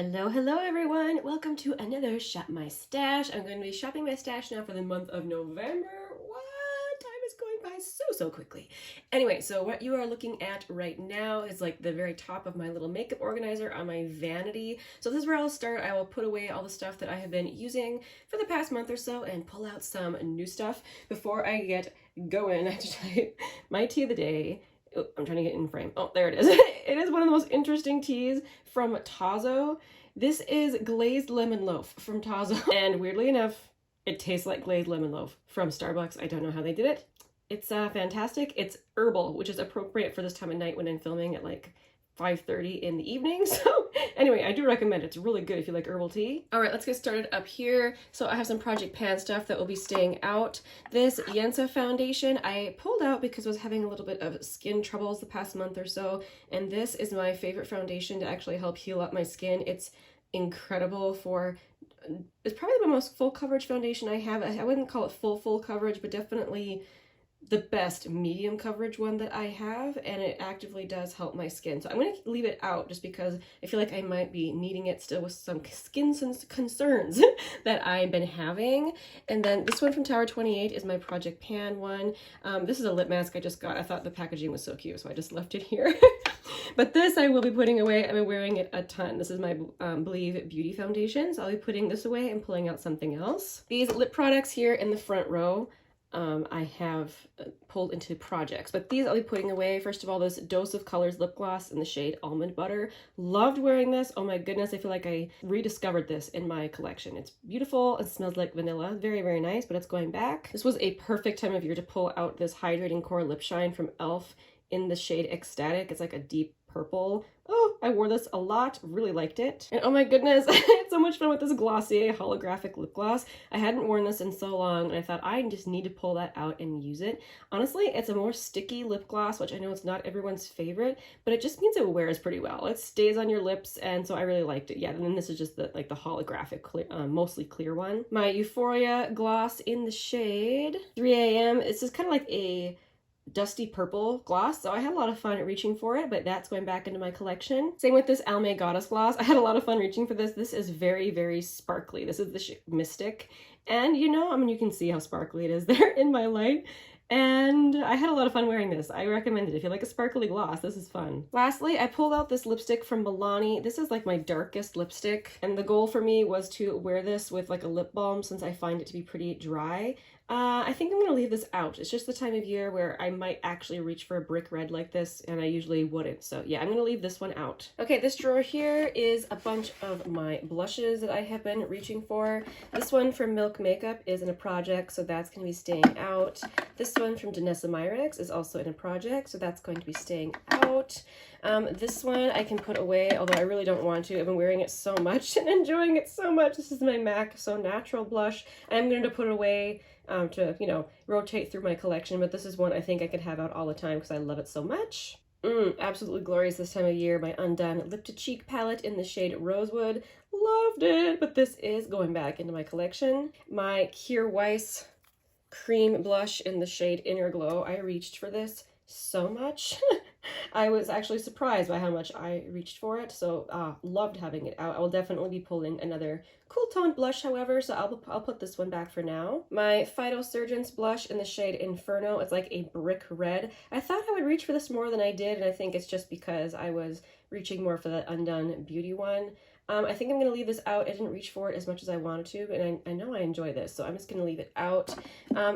Hello, hello everyone! Welcome to another Shop My Stash. I'm going to be shopping my stash now for the month of November. What? Time is going by so quickly. Anyway, so what you are looking at right now is like the very top of my little makeup organizer on my vanity. So this is where I'll start. I will put away all the stuff that I have been using for the past month or so and pull out some new stuff. Before I get going, I have to tell you my tea of the day. Oh, I'm trying to get in frame. Oh, there it is. It is one of the most interesting teas from Tazo. This is glazed lemon loaf from Tazo. And weirdly enough, it tastes like glazed lemon loaf from Starbucks. I don't know how they did it. It's fantastic. It's herbal, which is appropriate for this time of night when I'm filming at like 5:30 in the evening. So anyway, I do recommend it. It's really good if you like herbal tea. All right, let's get started up here. So I have some Project Pan stuff that will be staying out. This Yensa foundation I pulled out because I was having a little bit of skin troubles the past month or so. And this is my favorite foundation to actually help heal up my skin. It's incredible for, it's probably the most full coverage foundation I have. I wouldn't call it full coverage, but definitely the best medium coverage one that I have, and it actively does help my skin. So I'm going to leave it out just because I feel like I might be needing it still with some skin concerns that I've been having. And then this one from Tower 28 is my Project Pan one. This is a lip mask I just got. I thought the packaging was so cute, so I just left it here. But this I will be putting away. I've been wearing it a ton. This is my Believe Beauty foundation, so I'll be putting this away and pulling out something else. These lip products here in the front row, I have pulled into projects, but these I'll be putting away. First of all, this Dose of Colors lip gloss in the shade Almond Butter. Loved wearing this. Oh my goodness, I feel like I rediscovered this in my collection. It's beautiful. It smells like vanilla. Very nice, but it's going back. This was a perfect time of year to pull out this Hydrating Core Lip Shine from e.l.f. in the shade Ecstatic. It's like a deep purple. Oh, I wore this a lot, really liked it. And oh my goodness, I had so much fun with this Glossier holographic lip gloss. I hadn't worn this in so long, and I thought I just need to pull that out and use it. Honestly, it's a more sticky lip gloss, which I know it's not everyone's favorite, but it just means it wears pretty well. It stays on your lips, and so I really liked it. Yeah, and then this is just the like the holographic, clear, mostly clear one. My Euphoria gloss in the shade 3 AM. This is kind of like a dusty purple gloss, so I had a lot of fun reaching for it, but that's going back into my collection. Same with this Almay Goddess gloss. I had a lot of fun reaching for this. This is very sparkly. This is the Mystic, and you know, I mean, you can see how sparkly it is there in my light. And I had a lot of fun wearing this. I recommend it. If you like a sparkly gloss, this is fun. Lastly, I pulled out this lipstick from Milani. This is like my darkest lipstick, and the goal for me was to wear this with like a lip balm since I find it to be pretty dry. I think I'm going to leave this out. It's just the time of year where I might actually reach for a brick red like this, and I usually wouldn't. So yeah, I'm going to leave this one out. Okay, this drawer here is a bunch of my blushes that I have been reaching for. This one from Milk Makeup is in a project, so that's going to be staying out. This one from Danessa Myricks is also in a project, so that's going to be staying out. This one I can put away, although I really don't want to. I've been wearing it so much and enjoying it so much. This is my MAC So Natural blush. I'm going to put it away to, you know, rotate through my collection, but this is one I think I could have out all the time because I love it so much. Absolutely glorious this time of year. My Undone Lip to Cheek palette in the shade Rosewood. Loved it, but this is going back into my collection. My Kier Weiss cream blush in the shade Inner Glow. I reached for this so much. I was actually surprised by how much I reached for it, so loved having it out. I will definitely be pulling another cool toned blush, however, so I'll put this one back for now. My Phytosurgence blush in the shade Inferno. It's like a brick red. I thought I would reach for this more than I did, and I think it's just because I was reaching more for the Undone Beauty one. I think I'm going to leave this out. I didn't reach for it as much as I wanted to, but I know I enjoy this, so I'm just going to leave it out.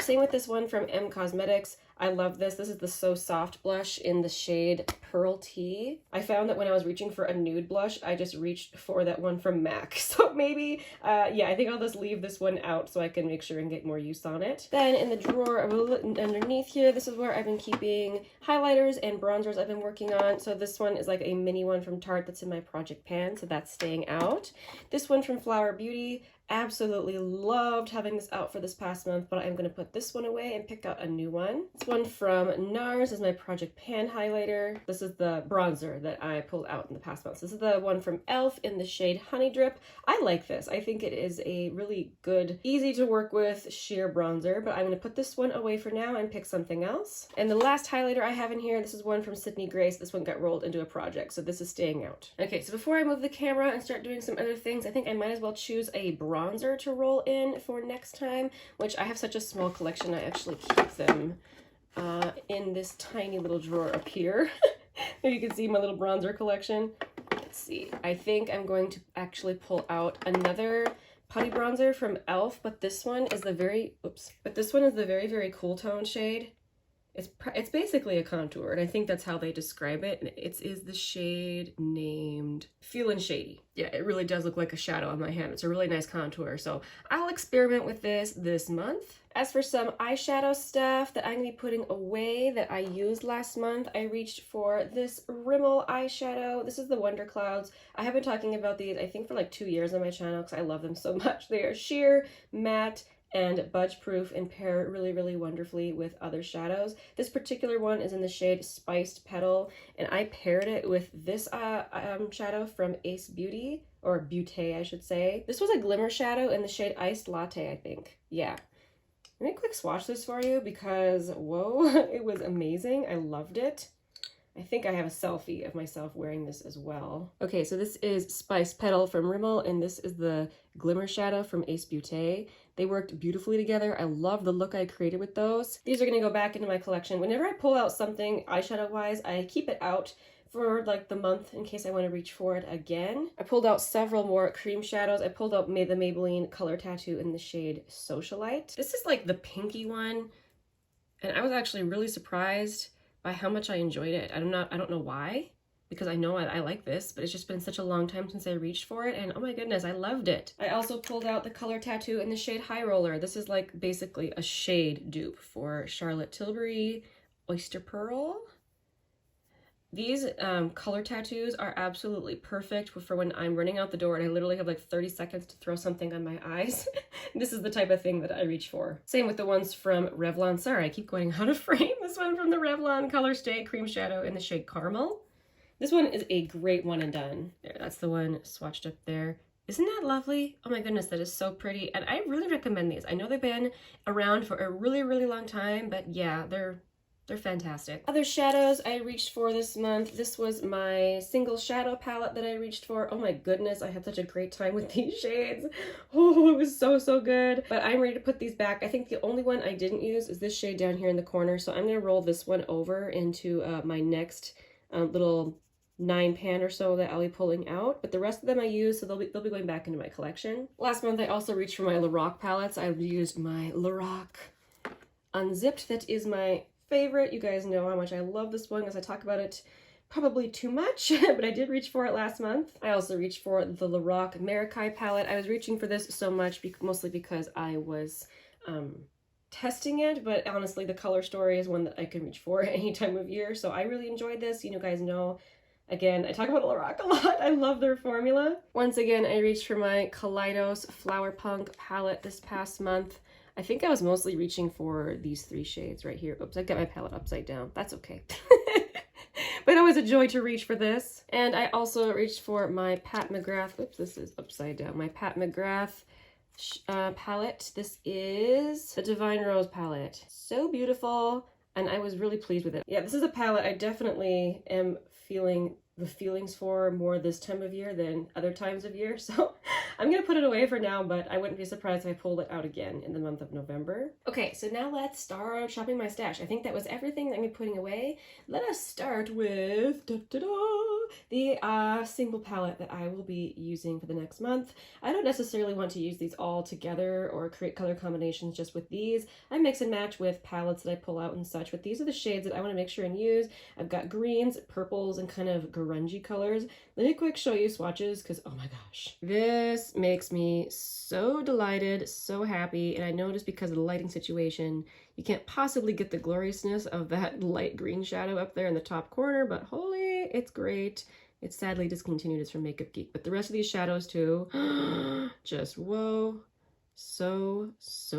Same with this one from M Cosmetics. I love this. This is the So Soft blush in the shade Pearl Tea. I found that when I was reaching for a nude blush, I just reached for that one from MAC. So maybe, yeah, I think I'll just leave this one out so I can make sure and get more use on it. Then in the drawer underneath here, this is where I've been keeping highlighters and bronzers I've been working on. So this one is like a mini one from Tarte that's in my Project Pan, so that's staying out. This one from Flower Beauty. absolutely loved having this out for this past month, but I'm going to put this one away and pick out a new one. This one from NARS is my Project Pan highlighter. This is the bronzer that I pulled out in the past month. This is the one from e.l.f. in the shade Honey Drip. I like this. I think it is a really good, easy to work with sheer bronzer, but I'm going to put this one away for now and pick something else. And the last highlighter I have in here, this is one from Sydney Grace. This one got rolled into a project, so this is staying out. Okay, so before I move the camera and start doing some other things, I think I might as well choose a bronzer to roll in for next time, which I have such a small collection. I actually keep them in this tiny little drawer up here. There you can see my little bronzer collection. Let's see. I think I'm going to actually pull out another putty bronzer from e.l.f., but this one is the very, very cool tone shade. It's basically a contour, and I think that's how they describe it. And it is the shade named Feelin' Shady. Yeah, it really does look like a shadow on my hand. It's a really nice contour, so I'll experiment with this month. As for some eyeshadow stuff that I'm going to be putting away that I used last month, I reached for this Rimmel eyeshadow. This is the Wonderclouds. I have been talking about these, I think, for like 2 years on my channel because I love them so much. They are sheer, matte, and budge proof and pair really, really wonderfully with other shadows. This particular one is in the shade Spiced Petal, and I paired it with this shadow from Ace Beauty, or Beautē I should say. This was a glimmer shadow in the shade Iced Latte, I think. Yeah. Let me quick swatch this for you because, whoa, it was amazing. I loved it. I think I have a selfie of myself wearing this as well. Okay, so this is Spiced Petal from Rimmel, and this is the Glimmer Shadow from Ace Beauté. They worked beautifully together. I love the look I created with those. These are going to go back into my collection. Whenever I pull out something eyeshadow-wise, I keep it out for like the month in case I want to reach for it again. I pulled out several more cream shadows. I pulled out the Maybelline Color Tattoo in the shade Socialite. This is like the pinky one, and I was actually really surprised by how much I enjoyed it. I don't know why, because I know I like this, but it's just been such a long time since I reached for it, and oh my goodness, I loved it. I also pulled out the Color Tattoo in the shade High Roller. This is like basically a shade dupe for Charlotte Tilbury Oyster Pearl. These color tattoos are absolutely perfect for when I'm running out the door and I literally have like 30 seconds to throw something on my eyes. This is the type of thing that I reach for. Same with the ones from Revlon. Sorry, I keep going out of frame. This one from the Revlon Colorstay Cream Shadow in the shade Caramel. This one is a great one and done. There, that's the one swatched up there. Isn't that lovely? Oh my goodness, that is so pretty. And I really recommend these. I know they've been around for a really, really long time, but yeah, they're fantastic. Other shadows I reached for this month. This was my single shadow palette that I reached for. Oh my goodness, I had such a great time with these shades. Oh, it was so, so good. But I'm ready to put these back. I think the only one I didn't use is this shade down here in the corner. So I'm gonna roll this one over into my next little 9 pan or so that I'll be pulling out, but the rest of them I use, so they'll be going back into my collection. Last month I also reached for my Lorac palettes. I used my Lorac Unzipped. That is my favorite. You guys know how much I love this one because I talk about it probably too much, but I did reach for it last month. I also reached for the Lorac Meraki palette. I was reaching for this so much mostly because I was testing it, but honestly the color story is one that I can reach for any time of year, so I really enjoyed this. You guys know, again, I talk about Lorac a lot. I love their formula. Once again, I reached for my Kaleidos Flower Punk palette this past month. I think I was mostly reaching for these 3 shades right here. Oops, I got my palette upside down. That's okay. But it was a joy to reach for this. And I also reached for my Pat McGrath. Oops, this is upside down. My Pat McGrath palette. This is the Divine Rose palette. So beautiful. And I was really pleased with it. Yeah, this is a palette I definitely am feeling the feelings for more this time of year than other times of year. So I'm gonna put it away for now, but I wouldn't be surprised if I pulled it out again in the month of November. Okay, so now let's start shopping my stash. I think that was everything that I'm gonna be putting away. Let us start with the single palette that I will be using for the next month. I don't necessarily want to use these all together or create color combinations just with these. I mix and match with palettes that I pull out and such, but these are the shades that I want to make sure and use. I've got greens, purples, and kind of grungy colors. Let me quick show you swatches because oh my gosh, this makes me so delighted, so happy. And I know just because of the lighting situation, you can't possibly get the gloriousness of that light green shadow up there in the top corner, but holy, it's great. It's sadly discontinued. It's from Makeup Geek. But the rest of these shadows too, just whoa. So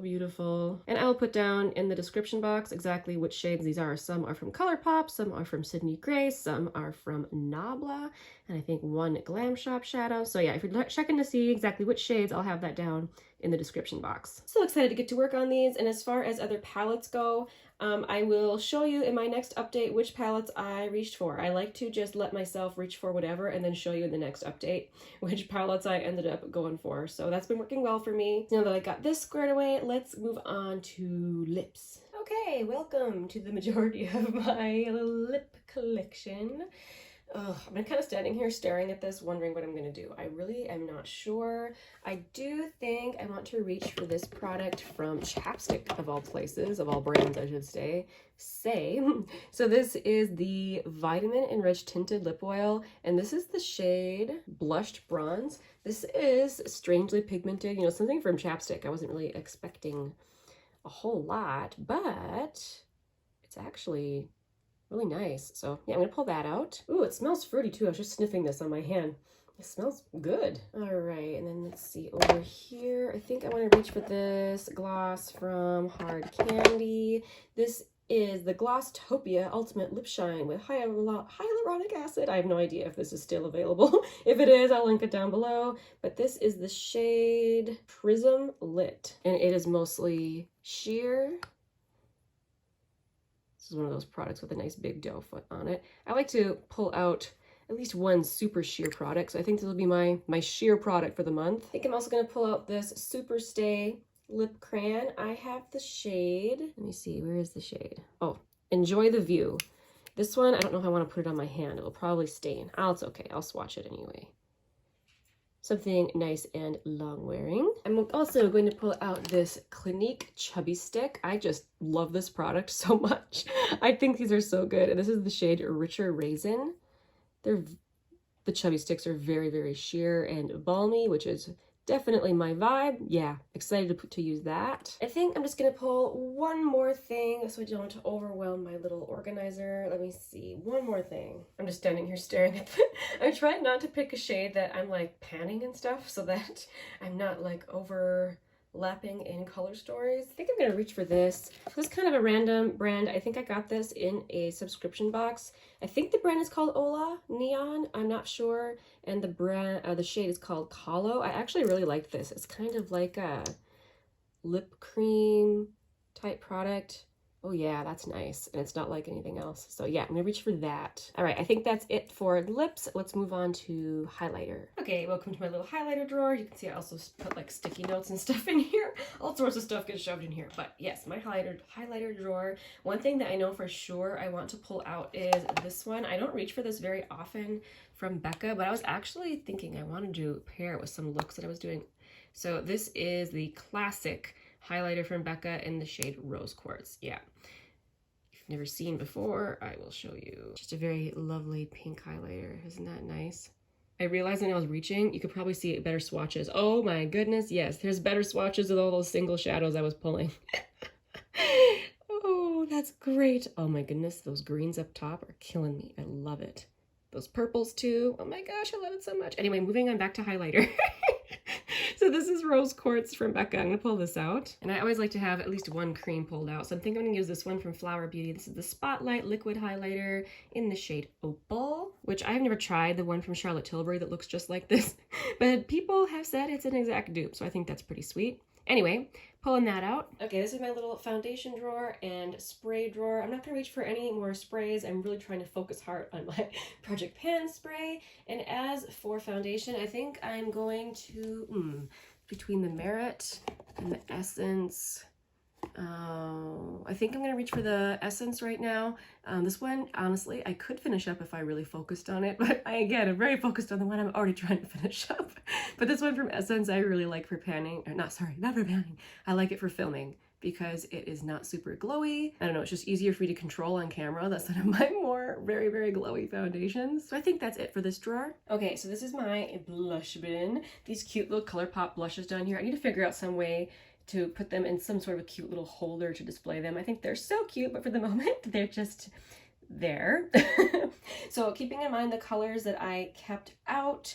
beautiful. And I will put down in the description box exactly which shades these are. Some are from ColourPop, some are from Sydney Grace, some are from Nabla, and I think one Glam Shop shadow. So yeah, if you're checking to see exactly which shades, I'll have that down in the description box. So excited to get to work on these. And as far as other palettes go, I will show you in my next update which palettes I reached for. I like to just let myself reach for whatever and then show you in the next update which palettes I ended up going for. So that's been working well for me. Now that I got this squared away, let's move on to lips. Okay, welcome to the majority of my lip collection. I've been kind of standing here staring at this, wondering what I'm going to do. I really am not sure. I do think I want to reach for this product from Chapstick, of all places, of all brands, I should say. So this is the Vitamin Enriched Tinted Lip Oil, and this is the shade Blushed Bronze. This is strangely pigmented, you know, something from Chapstick. I wasn't really expecting a whole lot, but it's actually really nice. So yeah, I'm gonna pull that out. Ooh, it smells fruity too. I was just sniffing this on my hand. It smells good. All right, and then let's see over here. I think I want to reach for this gloss from Hard Candy. This is the Glosstopia Ultimate Lip Shine with hyaluronic acid. I have no idea if this is still available. If it is, I'll link it down below. But this is the shade Prism Lit, and it is mostly sheer. This is one of those products with a nice big doe foot on it. I like to pull out at least one super sheer product, so I think this will be my sheer product for the month. I think I'm also going to pull out this SuperStay lip crayon. I have the shade, let me see, where is the shade? Oh, Enjoy the View. This one, I don't know if I want to put it on my hand. It'll probably stain. Oh, it's okay. I'll swatch it anyway. Something nice and long wearing. I'm also going to pull out this Clinique Chubby Stick. I just love this product so much. I think these are so good. And this is the shade Richer Raisin. The Chubby Sticks are very, very sheer and balmy, which is definitely my vibe. Yeah, excited to use that. I think I'm just gonna pull one more thing so I don't overwhelm my little organizer. Let me see, one more thing. I'm just standing here staring at the, I'm trying not to pick a shade that I'm like panning and stuff so that I'm not like overlapping in color stories. I think I'm gonna reach for this. This is kind of a random brand. I think I got this in a subscription box. I think the brand is called Ola Neon. I'm not sure. And the brand, the shade is called Calo. I actually really like this. It's kind of like a lip cream type product. Oh yeah, that's nice. And it's not like anything else. So yeah, I'm gonna reach for that. All right, I think that's it for lips. Let's move on to highlighter. Okay, welcome to my little highlighter drawer. You can see I also put like sticky notes and stuff in here. All sorts of stuff gets shoved in here. But yes, my highlighter drawer. One thing that I know for sure I want to pull out is this one. I don't reach for this very often from Becca, but I was actually thinking I wanted to pair it with some looks that I was doing. So this is the classic highlighter from Becca in the shade Rose Quartz. Yeah. If you've never seen before, I will show you. Just a very lovely pink highlighter. Isn't that nice? I realized when I was reaching, you could probably see better swatches. Oh my goodness, yes. There's better swatches with all those single shadows I was pulling. Oh, that's great. Oh my goodness, those greens up top are killing me. I love it. Those purples too. Oh my gosh, I love it so much. Anyway, moving on back to highlighter. So this is Rose Quartz from Becca. I'm gonna pull this out. And I always like to have at least one cream pulled out. So I think I'm gonna use this one from Flower Beauty. This is the Spotlight Liquid Highlighter in the shade Opal, which I've never tried the one from Charlotte Tilbury that looks just like this. But people have said it's an exact dupe, so I think that's pretty sweet. Anyway, pulling that out. Okay, this is my little foundation drawer and spray drawer. I'm not gonna reach for any more sprays. I'm really trying to focus hard on my Project Pan spray. And as for foundation, I think I'm going to, between the Merit and the Essence, I think I'm gonna reach for the Essence right now. This one, honestly, I could finish up if I really focused on it, but again, I'm very focused on the one I'm already trying to finish up. But this one from Essence, I really like for panning, or not for panning. I like it for filming because it is not super glowy. I don't know, it's just easier for me to control on camera. That's one of my more very, very glowy foundations. So I think that's it for this drawer. Okay, so this is my blush bin. These cute little ColourPop blushes down here. I need to figure out some way to put them in some sort of a cute little holder to display them. I think they're so cute, but for the moment, they're just there. So keeping in mind the colors that I kept out,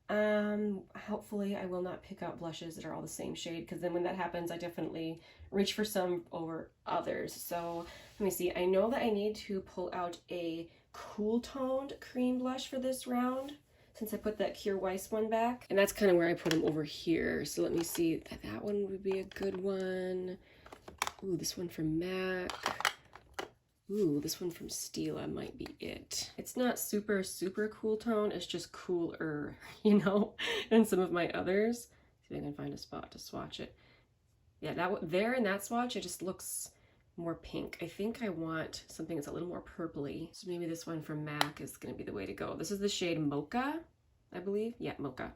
hopefully I will not pick out blushes that are all the same shade, because then when that happens I definitely reach for some over others. So let me see, I know that I need to pull out a cool toned cream blush for this round since I put that Kir Weiss one back, and that's kind of where I put them over here. So let me see, that one would be a good one. Ooh, this one from MAC. Ooh, this one from Stila might be it. It's not super cool tone, it's just cooler, you know, than some of my others. See if I can find a spot to swatch it. Yeah, that there in that swatch, it just looks more pink. I think I want something that's a little more purpley. So maybe this one from MAC is gonna be the way to go. This is the shade Mocha, I believe. Yeah, Mocha.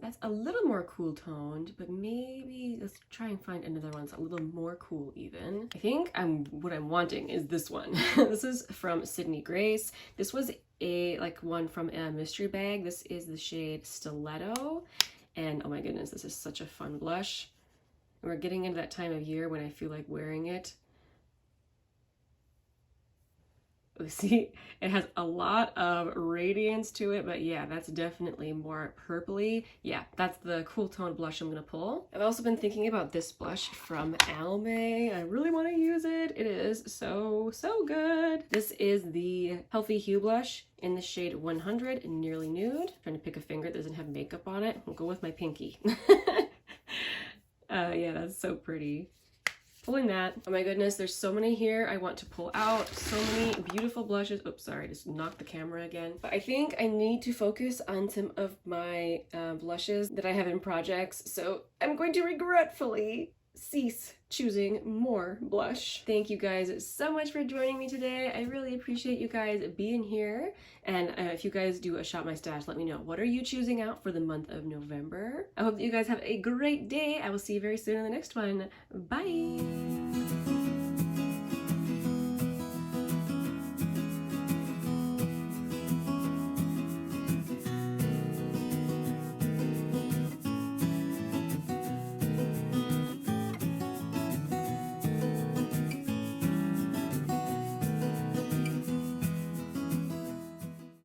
That's a little more cool toned, but maybe let's try and find another one that's a little more cool even. I think what I'm wanting is this one. This is from Sydney Grace. This was a one from a mystery bag. This is the shade Stiletto, and oh my goodness, this is such a fun blush. And we're getting into that time of year when I feel like wearing it. See, it has a lot of radiance to it, but yeah, that's definitely more purpley. Yeah, that's the cool tone blush I'm gonna pull. I've also been thinking about this blush from Almay. I really want to use it. It is so good. This is the Healthy Hue blush in the shade 100 and Nearly Nude. I'm trying to pick a finger that doesn't have makeup on it. I'll go with my pinky. Yeah, that's so pretty. Pulling that. Oh my goodness, there's so many here I want to pull out. So many beautiful blushes. Oops, sorry, I just knocked the camera again. But I think I need to focus on some of my blushes that I have in projects. So I'm going to regretfully cease choosing more blush. Thank you guys so much for joining me today. I really appreciate you guys being here. And if you guys do a Shop My Stash, let me know. What are you choosing out for the month of November? I hope that you guys have a great day. I will see you very soon in the next one. Bye!